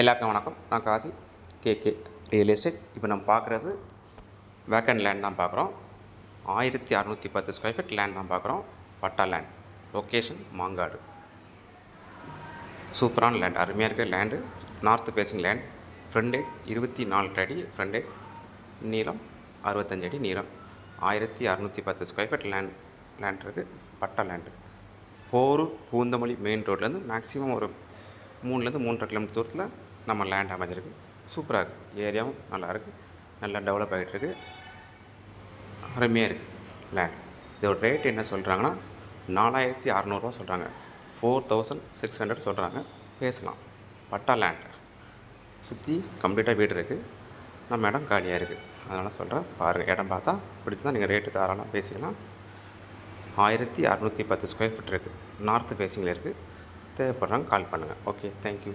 எல்லாருக்கும் வணக்கம். நான் காசி கேகே ரியல் எஸ்டேட். இப்போ நம்ம பார்க்குறது வேக்கண்ட் லேண்ட் தான் பார்க்குறோம். 1610 ஸ்கொயர் ஃபீட் லேண்ட் தான் பார்க்குறோம். பட்டா லேண்ட், லொக்கேஷன் மாங்காடு. சூப்பரான லேண்ட், அருமையாக இருக்கிற land. North facing land. Frontage 24 அடி ஃப்ரண்டேஜ், நீளம் 65 அடி நீளம். 1610 ஸ்கொயர் ஃபீட் லேண்ட் இருக்குது. பட்டா லேண்டு. போரூர் பூந்தமல்லி மெயின் ரோட்லேருந்து மேக்ஸிமம் ஒரு 3 3.5 கிலோமீட்டர் தூரத்தில் நம்ம லேண்ட் அமைஞ்சிருக்கு. சூப்பராக இருக்குது. ஏரியாவும் நல்லாயிருக்கு, நல்லா டெவலப் ஆகிட்டுருக்கு, அருமையாக இருக்குது லேண்ட். இதோட ரேட் என்ன சொல்கிறாங்கன்னா 4600 சொல்கிறாங்க. 4600 சொல்கிறாங்க. பேசலாம். பட்டா லேண்ட் சுற்றி கம்ப்ளீட்டாக வீடு இருக்குது. நம்ம இடம் காலியாக இருக்குது. அதனால் சொல்கிறேன், பாருங்கள். இடம் பார்த்தா பிடிச்சதான் நீங்கள் ரேட்டு தாராளமாக பேசிக்கலாம். 1610 ஸ்கொயர் ஃபீட் இருக்குது. நார்த்து ஃபேஸிங்கில் இருக்குது. தேவைப்படுறாங்க கால் பண்ணுங்கள். Okay, thank you.